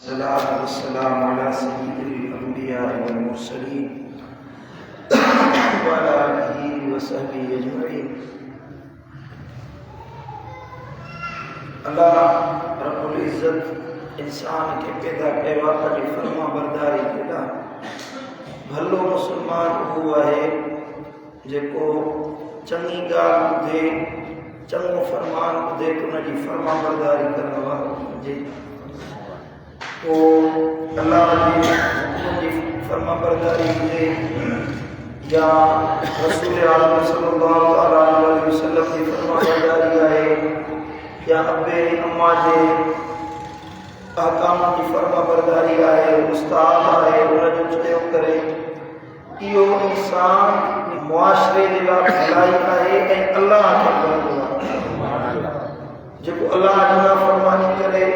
सलातु वस्सलामु अला सय्यिदिल अंबिया वल मुरसलीन व अला आलिहि व सहबिहि अजमईन। अल्लाह रब्बुल इज्जत इंसान के पैदा कयो आहे जी फर्मा बरदारी केॾा भलो मुसलमान उहो आहे जेको चङी ॻाल्हि ॿुधे, चङो फरमान ॿुधे त उनजी फर्मा बरदारी करण वारो हुजे। अल्लाह जी फर्मा बरदारी हुजे या रसूल आलम सल्लल्लाहु अलैहि वसल्लम की फर्मा बरदारी आहे या अबे अम्मा जे अहकाम की फर्मा बरदारी आहे, उस्ताद आहे उनजो चयो करे इहो इंसान मुआशरे जे लाइ भलाई आहे ऐं अल्लाह खे वणंदो आहे। जेको अल्लाह जी नाफ़रमानी करे,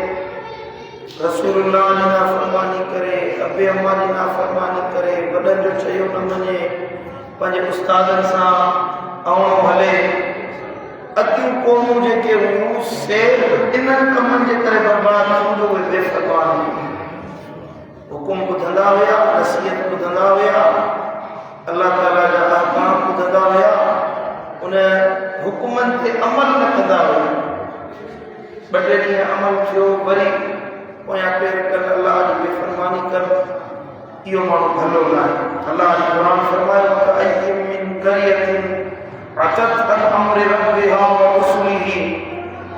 रसूलुल्लाह जी नाफ़रमानी करे, अबे अम्मा जी नाफ़रमानी करे, वॾनि जो चयो न मञे, पंहिंजे उस्तादनि सां आवणो हले, अतियूं क़ौमूं जेके हुयूं से इन्हनि कमनि जे करे बर्बाद थींदो उहे बेफ़रमान हुकुम ॿुधंदा हुया, नसीहत ॿुधंदा हुया, अल्लाह ताला जा अहकाम ॿुधंदा हुया, उन हुकुमनि ते अमल न कंदा हुया। ॿ टे ॾींहं अमल थियो वरी पोयां पेर कनि अल्लाह जी बेफ़रमानी कनि, इहो माण्हू भलो न आहे। अल्लाह जो क़ुरान फरमायो त अय्युम मिन क़रियतिन अतत अन अम्रि रब्बिहा व रसूलिही,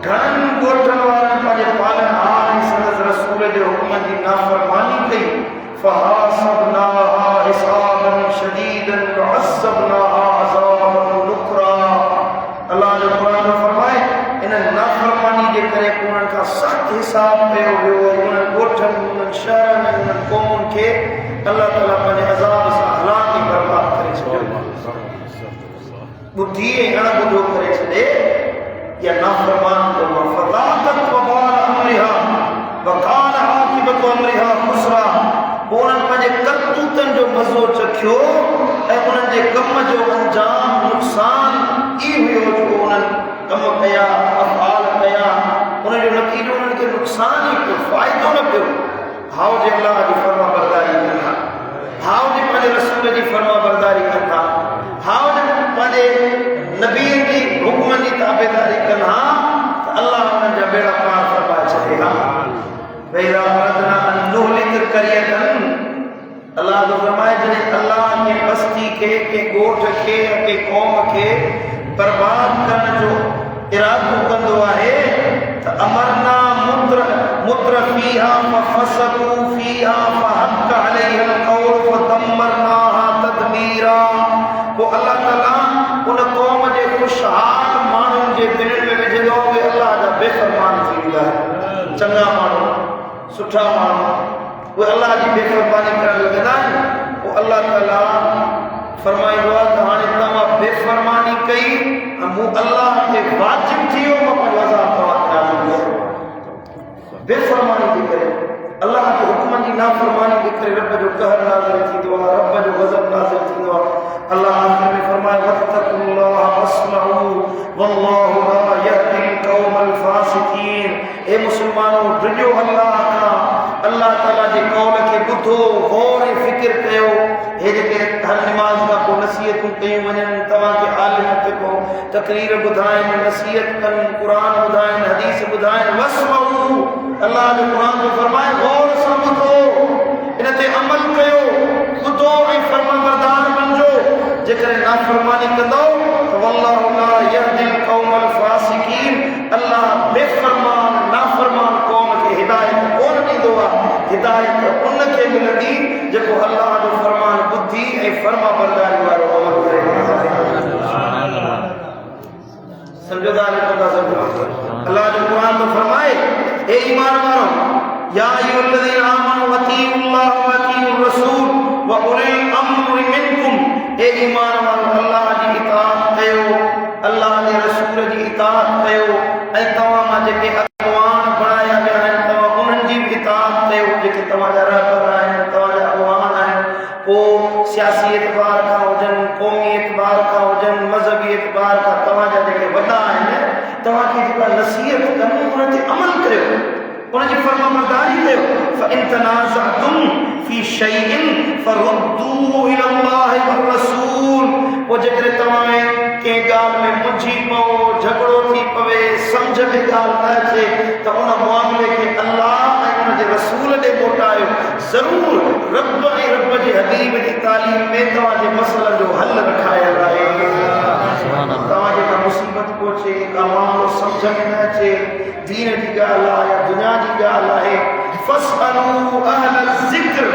घणनि ॻोठनि वारनि पंहिंजे पालनहार ऐं संदसि रसूल जे हुकुमनि जी नाफ़रमानी कई, फहासबनाहा हिसाबन शदीदन वअज़्ज़बनाहा अज़ाबन नुक्रा। अल्लाह जो क़ुरान फरमाए इन नाफ़रमानी जे करे उन्हनि खां सख़्त हिसाब कयो वियो, उन्हनि ॻोठनि, उन्हनि शहरनि, उन्हनि क़ौमुनि खे अल्लाह ताला पंहिंजे अज़ाब सां हलाक ऐं बर्बाद करे छॾियो। ॿुधी ऐं अणॿुधो करे छॾे या नाफ़रमान कयो फज़ाक़त वबाल अम्रिहा व कान आक़िबतु अम्रिहा ख़ुस्रा। उन्हनि पंहिंजे करतूतनि जो मज़ो चखियो ऐं उन्हनि जे कम जो अंजाम नुक़सान ई हुयो जो उन्हनि कम कया, अफ़आल कया, उनजो नतीजो उन्हनि खे नुक़सान ई पियो, फ़ाइदो न पियो। हाउ जे अल्लाह जी फर्मा बरदारी कनि था, हाउ जे पंहिंजे रसूल जी फर्मा बरदारी कनि था, हाउ जे पंहिंजे नबीअ जी हुकुमनि जी ताबेदारी कनि हा त अल्लाह उन्हनि जा बेड़ा पार फरमाए छॾे हा। वइज़ा अरदना अन नुहलिक क़रियतन, अल्लाह जो फरमाए जॾहिं अल्लाह के बस्ती के ॻोठ खे के क़ौम खे बर्बाद करण जो इरादो कंदो आहे त अमरना मुत्र फीहा फफसदू फीहा फहक्क अलैहिल क़ौल फदम्मरनाहा तदमीरा। को अल्लाह ताला उन क़ौम जे खुशहाल माण्हुनि जे दिलनि में विझंदो उहे अल्लाह जा बेफ़रमान थी वेंदा। चङा माण्हू, सुठा माण्हू उहे अल्लाह जी बेफ़रमानी करण लॻंदा आहिनि, पोइ अल्लाह ताला फरमाईंदो आहे त हाणे तव्हां बेफ़रमानी कई ऐं मूं अल्लाह ते वाजिब थी वियो मां पंहिंजो अज़ाब तव्हां ते नाज़िल कयो। बेफ़रमानी जे करे, अल्लाह जे हुकुमनि जी नाफ़रमानी जे करे रब जो कहर नाज़िल थींदो आहे, रब जो ग़ज़ब नाज़िल थींदो आहे। अल्लाह आख़िर में फरमाए वत्तक़ुल्लाह वस्मऊ वल्लाहु ला यहदिल क़ौमल फ़ासिक़ीन। ए मुसलमानों, डिॼो अल्लाह खां, अल्लाह ताला जे कौल खे ॿुधो, गौर ऐं फ़िक्र कयो। हे जेके हर निमाज़ खां पोइ नसीहतूं कयूं वञनि, तव्हांखे आलिम को तक़रीर ॿुधाइनि, नसीहत कनि, क़ुरान ॿुधाइनि, हदीस ॿुधाइनि, वस्मऊ, अल्लाह जो क़ुरान जो फरमाए गौर सां ॿुधो, इन ते अमल कयो, ॿुधो ऐं फर्माबरदार बणिजो। जेकॾहिं नाफ़रमानी कंदो त वल्लाहु ला यहदिल क़ौमल फ़ासिक़ीन, अल्लाह बेफ़रमान नाफ़रमान क़ौम खे हिदायत कोन ॾींदो आहे। हिदायत उन खे मिलंदी जेको अल्लाह जो फरमान ॿुधी ऐं फर्माबरदारी वारो अमल करे। सम्झो था अल्लाह जो क़ुरान में फरमाए हे ईमान वारो, या अय्युहल्लज़ीना आमनू अतीउल्लाह व अतीउर रसूल व उलिल अम्रि मिनकुम। हे ईमान वारो, अल्लाह जी इताअत कयो, अल्लाह जे रसूल जी इताअत कयो ऐं तव्हां मां जेके अॻवान बणाया विया आहिनि तव्हां उन्हनि जी बि इताअत कयो, जेके तव्हांजा रहबर आहिनि, तव्हांजा अॻवान आहिनि, पोइ सियासी एतबार खां हुजनि, क़ौमी एतबार खां हुजनि, मज़हबी एतबार खां तव्हांजा जेके वॾा आहिनि तव्हांखे जेका नसीहत कनि उन ते अमल करियो, उनजी फर्माबरदारी कयो। फ़इन तनाज़अतुम फी शैइन फरुद्दूहु इलल्लाहि वर रसूल। वो जेकरे तवां के गाल में मुंझी पवो, झगड़ो थी पवे, समझ में गाल न अचे तो उन मामले के अल्लाह ऐं उन जे रसूल ॾे मोटायो। ज़रूर रब ऐं रब जे हबीब जी तालीम में तवां जे मसइलनि जो हल रखायल आहे। तवां खे का मुसीबत पहुचे, का मामलो समझ में न अचे, दीन जी ॻाल्हि आहे या दुनिया जी ॻाल्हि आहे, फस्अलू अहल ज़िक्र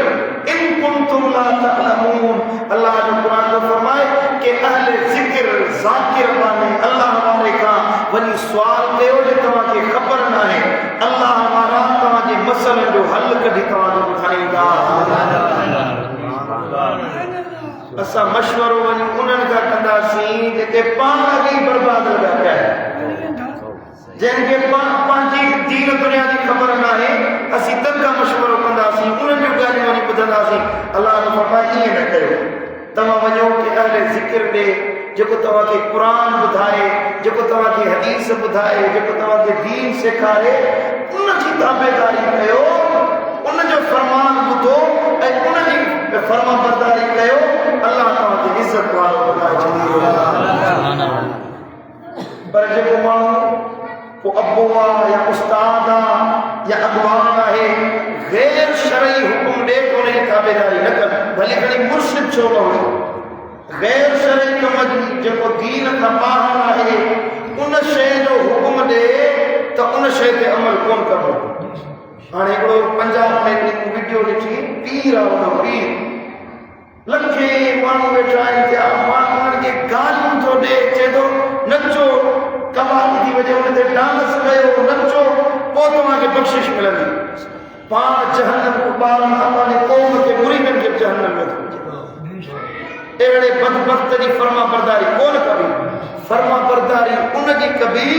इन कुंतुम ला तअलमून। अल्लाह जो कुरान में फरमाए कि अहले ज़िक्र ज़ाकिर वाले अल्लाह वाले का वनी सवाल कयो जे तवां खे ख़बर न आहे। अल्लाह वाला तवां जे मसइलनि जो हल कढी तवां जो ॿुधाईंदा। असां मशवरो वञी उन्हनि खां कंदासीं जेके पाण बि बर्बाद लॻा पिया आहिनि, जिनके पंहिंजी दीन दुनिया जी ख़बर न आहे। असीं तन खां मशवरो कंदासीं, उन्हनि जूं ॻाल्हियूं वञी ॿुधंदासीं। अल्लाह जो फरमाए ईअं न कयो। तव्हां वञो कि अहले ज़िक्र ॾे जेको तव्हां खे क़ुरान ॿुधाए, जेको तव्हां खे हदीस ॿुधाए, जेको तव्हां खे दीन सेखारे, उन जी ताबेदारी कयो, उन जो फरमान ॿुधो ऐं उन जी फर्मा बरदारी कयो। अल्लाह तव्हां खे इज़त वारो बणाए छॾींदो। पर जेको माण्हू वो अब्बो आहे या उस्ताद आहे या अॻवान आहे, गैर शरई हुकुम ॾे तो उनजी ताबेदारी न कर, भली घणी मुर्शिद छो न हुजे। गैर शरई कम जी जेको दीन खां ॿाहिरि आहे, उन शइ जो हुकुम ॾे त उन शइ ते अमल कोन कबो। हाणे हिकिड़ो पंजाब में वीडियो ॾिठी, पीर आहे उन पीर, लखे माण्हू वेठा आहिनि पिया, माण्हू उन्हनि खे गालियूं थो ॾे, चए थो नचो, कवाली थी वजे, उन ते डांस कयो, नचो, पोइ तव्हांखे बख़्शिश मिलंदी। पाण जहन्नम को ॿारनि पंहिंजे क़ौम खे मुरीदनि खे जहन्नम में थो विझे। अहिड़े बदबख़्त जी फर्मा बरदारी कोन कबी। फर्मा बरदारी उन जी कबी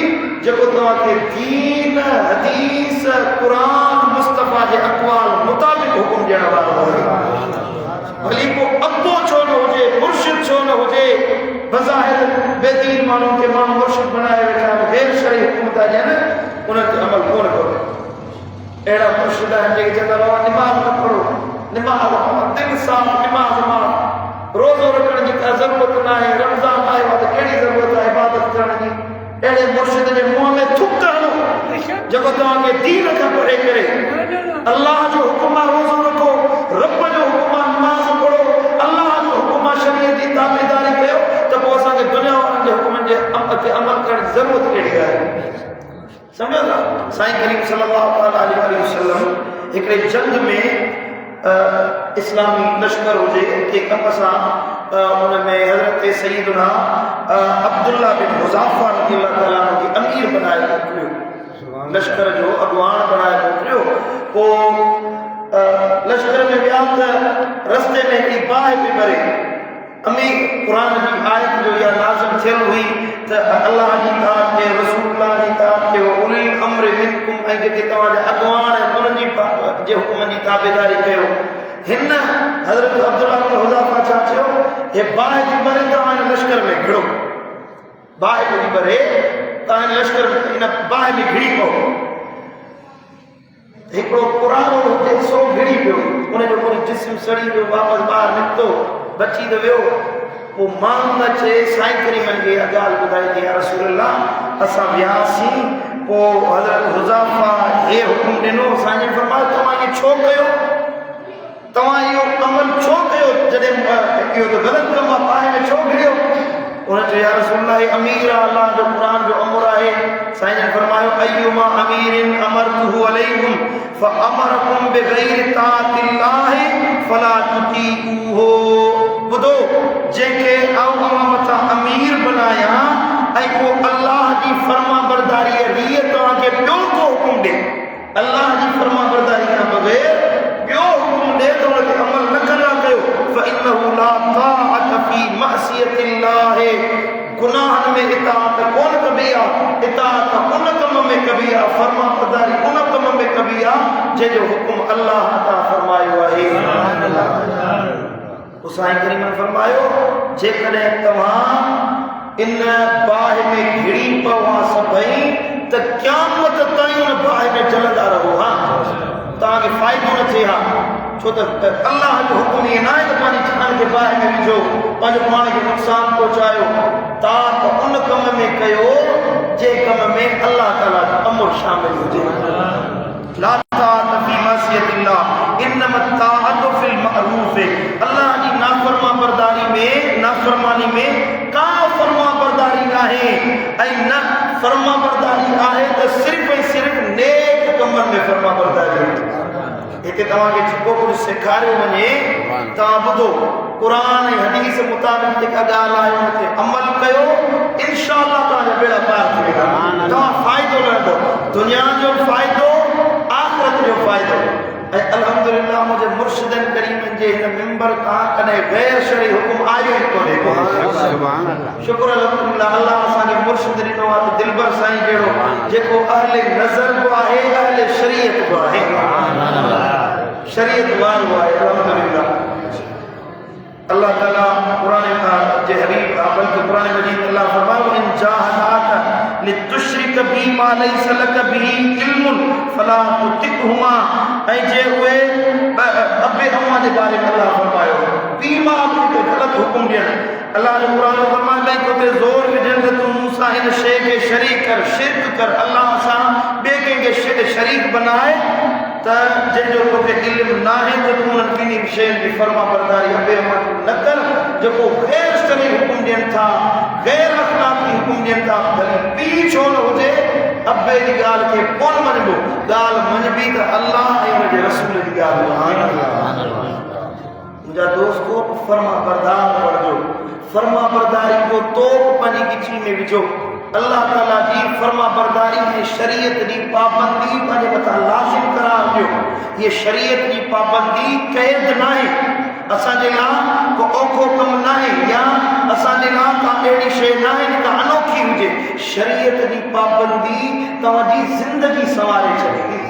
जेको तव्हांखे दीन, हदीस, क़ुरान, मुस्तफ़ा जे अक़वाल मुताबिक़ हुकुम ॾियण वारो आहे। भली को अब्बो छो न हुजे, मुर्शिद छो न हुजे, बज़ाहिर बेदीन माण्हुनि खे माण्हू मुर्शिद बनाए वेठा आहिनि, गैर शरई हुकुम था ॾियनि, उन्हनि ते अमल कोन करो। अहिड़ा मुर्शिद आहिनि जेके चवंदा बाबा निमाज़ न पढ़ो, निमाज़ दिलि सां निमाज़ मां, रोज़ो रखण जी का ज़रूरत न आहे, रमज़ान आयो आहे त कहिड़ी ज़रूरत आहे इबादत करण जी। अहिड़े मुर्शिद जे मुंहं में थुक हणो जेको तव्हांखे दीन खां परे करे। अल्लाह जो हुकुम आहे रोज़ो रखो, रब जो हुकुम आहे नमाज़ पढ़ो, अल्लाह जो हुकुम आहे शरीयत जी ताबेदारी कयो, त पोइ असांखे दुनिया वारनि जे हुकुमनि जे अमल करण जी ज़रूरत कहिड़ी आहे। समझो था? साईं करीम सल्लल्लाहु अलैहि वसल्लम हिकिड़े जंग में इस्लामी लश्कर हुजे के कम सां उन में हज़रत सैयदना अब्दुल्ला बिन हुज़ाफा रज़ियल्लाहु ताला अन्हु खे अमीर बनाए मोकिलियो, लश्कर जो अॻवान बनाए मोकिलियो। पोइ लश्कर में विया त रस्ते में हिकिड़ी बाहि पई भरे। अमीर क़ुरान जी आयत जो इहा नाज़िल थियल हुई त अल्लाह जी ताक़त ते, रसूलुल्लाह जी ताक़त ते, उलिल अम्र मिनकुम, ऐं जेके तव्हांजा अॻवान आहिनि उन्हनि जे हुकुम जी ताबेदारी कयो। हिन हज़रत अब्दुल्ला बिन हुज़ाफा छा चयो, हे बाहि जी भरे तव्हां हिन लश्कर में घिड़ो, बाहि जी भरे तव्हां हिन लश्कर में हिन बाहि में घिड़ी पओ। हिकिड़ो पुराणो हुजे सो घिड़ी पियो, उनजो पूरी जिस्म सड़ी पियो, वापसि ॿाहिरि निकितो, बची त वियो। पोइ माण्हू न चए, साईं करीमनि खे इहा ॻाल्हि ॿुधाई थी, या रसूलल्लाह असां वियासीं, पोइ हज़रत हुज़ाफा हे हुकुम ॾिनो, साईं जन फरमायो तव्हां इहो छो कयो, तव्हां इहो अमल छो कयो, जॾहिं इहो त ग़लति कमु आहे, पाए में छो घिड़ियो। उन चयो या रसूलल्लाह हे अमीर आहे, अल्लाह जो क़ुरान जो अमर आहे। साईं जन फरमायो अय्युमा अमीरिन अमरतुहु अलैकुम फअमरकुम बिग़ैरि ताअतिल्लाहि फला तुतीउहु। ॿुधो, जंहिंखे अव्हां मथां अमीर बनाया ऐं को अल्लाह जी फर्मा बरदारी रीअ तव्हांखे ॿियो को हुकुम ॾे, अल्लाह जी फर्मा बरदारी खां बग़ैर ॿियो हुकुम ॾे त उनखे अमल न कंदा कयो। फइन्नहु ला ताअत फी मअसियतिल्लाह, गुनाहनि में इताअत कोन कबी आहे, इताअत उन कम में कबी आहे, फर्मा बरदारी उन कम में कबी आहे जंहिंजो हुकुम अल्लाह अता फरमायो आहे। साईं करीम फरमायो जेकॾहिं तव्हां इन बाहि में घिड़ी पवा सभई त क़यामत ताईं उन बाहि में जलंदा रहो। हा, ताके फायदो न थे हा छो तो अल्लाह जो हुक्म ये ना है कि पानी जान के बाहर में विझो पंहिंजो पाण खे नुक़सान पहुचायो ता तो उन कम में कयो जे कम में अल्लाह ताला जो अमर शामिल हुजे ला ताअत फी मसियतिल्लाह इन्नमा ताअतु फिल मअरूफ अल्लाह जी नाफरमानी में का फरमा बरदारी नाहे ऐं न फरमा बरदारी आहे त सिर्फ़ ऐं सिर्फ़ नेक कमनि में फरमा बरदारी हिते तव्हांखे जेको कुझु सेखारियो वञे तव्हां ॿुधो क़ुर ऐं हदीस मुताबिक़ जेका ॻाल्हि आहे उन ते अमल कयो इंशाअल्लाह तव्हांजा बेड़ा पार थी वेंदा तव्हां फ़ाइदो लहंदो दुनिया जो फ़ाइदो आख़िरत जो फ़ाइदो ऐं अल्हम्दुलिल्लाह मुझे मुर्शिदन करीमन जे हिन मिंबर तां कॾहिं गैर शरई हुकुम आयो ई कोन्हे सुभान अल्लाह शुक्र अल्हम्दुलिल्लाह अल्लाह असांखे मुर्शिद ॾिनो आहे त दिलबर साईं जहिड़ो जेको अहले नज़र बि आहे अहले शरीयत बि आहे शरीयत वारो आहे अल्हम्दुलिल्लाह अल्लाह ताला कुरान जे हबीब बल्कि कुरान मजीद अल्लाह फरमायो इन जाहदाका लितुश्रिक बी मा लैस लक बिही इल्मुन फला तुतिहुमा ऐं जे उहे अबे अम्मा जे बारे में अल्लाह फरमायो बी मा के गलत हुकुम ॾियनि अल्लाह जो कुरान में फरमायो भई तोते ज़ोर विझनि त तूं मूंसां हिन शइ खे शरीक कर शिरक कर अल्लाह सां ॿिए कंहिंखे शइ शरीक बनाए त जंहिंजो तोखे इल्मु न आहे त तूं उन्हनि ॿिन्ही शयुनि जी फर्मा बरदारी अबे अम्मा न कर जेको गैर शरई हुकुम ॾियनि था गैर अखलाक़ी हुकुम ॾियनि था भली पीउ छो न हुजे अबे जी ॻाल्हि खे कोन मञिबो ॻाल्हि मञिबी त अल्लाह ऐं हुन जे रसूल जी ॻाल्हि मुंहिंजा दोस्तो फर्मा बरदार बणिजो फर्मा बरदारी जो तोप पंहिंजी गिची में विझो अल्लाह ताला जी फर्मा बरदारी में शरीयत की पाबंदी पंहिंजे मथां लाज़िम करार ॾियो ये शरीयत की पाबंदी कैद न आहे असांजे लाइ को औखो कमु न आहे या असांजे लाइ का अहिड़ी शइ न आहे जेका अनोखी हुजे शरीयत की पाबंदी तव्हांजी ज़िंदगी संवारे छॾींदी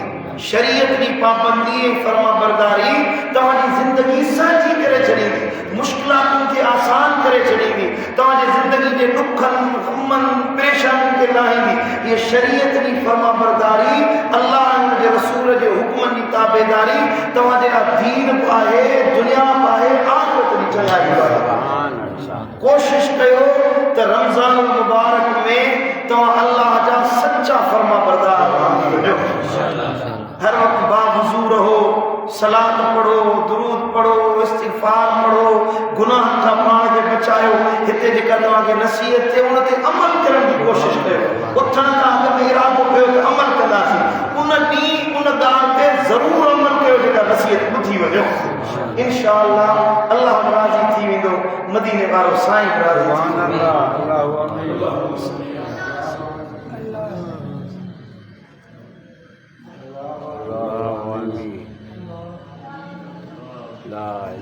शरीयत की पाबंदी ऐं फर्मा बरदारी तव्हांजी ज़िंदगी सजी करे छॾींदी मुश्किलातुनि खे आसान करे छॾींदी तव्हांजी ज़िंदगी जे ॾुखनि ग़मनि परेशानियुनि खे लाहींदी ये शरीयत की फर्मा बरदारी अल्लाह ऐं हुन जे रसूल जे हुक्मनि जी ताबेदारी तव्हांजे लाइ दीन बि आहे दुनिया बि आहे आख़िरत जी चङाई बि आहे कोशिश कयो त रमज़ान मुबारक में तव्हां अल्लाह जा सच्चा फर्मा बरदार बणो हर वक्त बावजू रहो सलात पढ़ो दुरूद पढ़ो इस्तिग़फार पढ़ो गुनाह का पाण के बचायो हिते जेका तव्हांखे नसीहत थिए उन ते अमल करण जी कोशिश कयो उथण खां अॻु में इरादो कयो त अमल कंदासीं उन ॾींहुं उन ॻाल्हि ते ज़रूरु अमल कयो जेका नसीहत ॿुधी वञो इंशाअल्लाह अल्लाह राज़ी थी वेंदो मदीने वारो साईं राज़ी ला इलाहा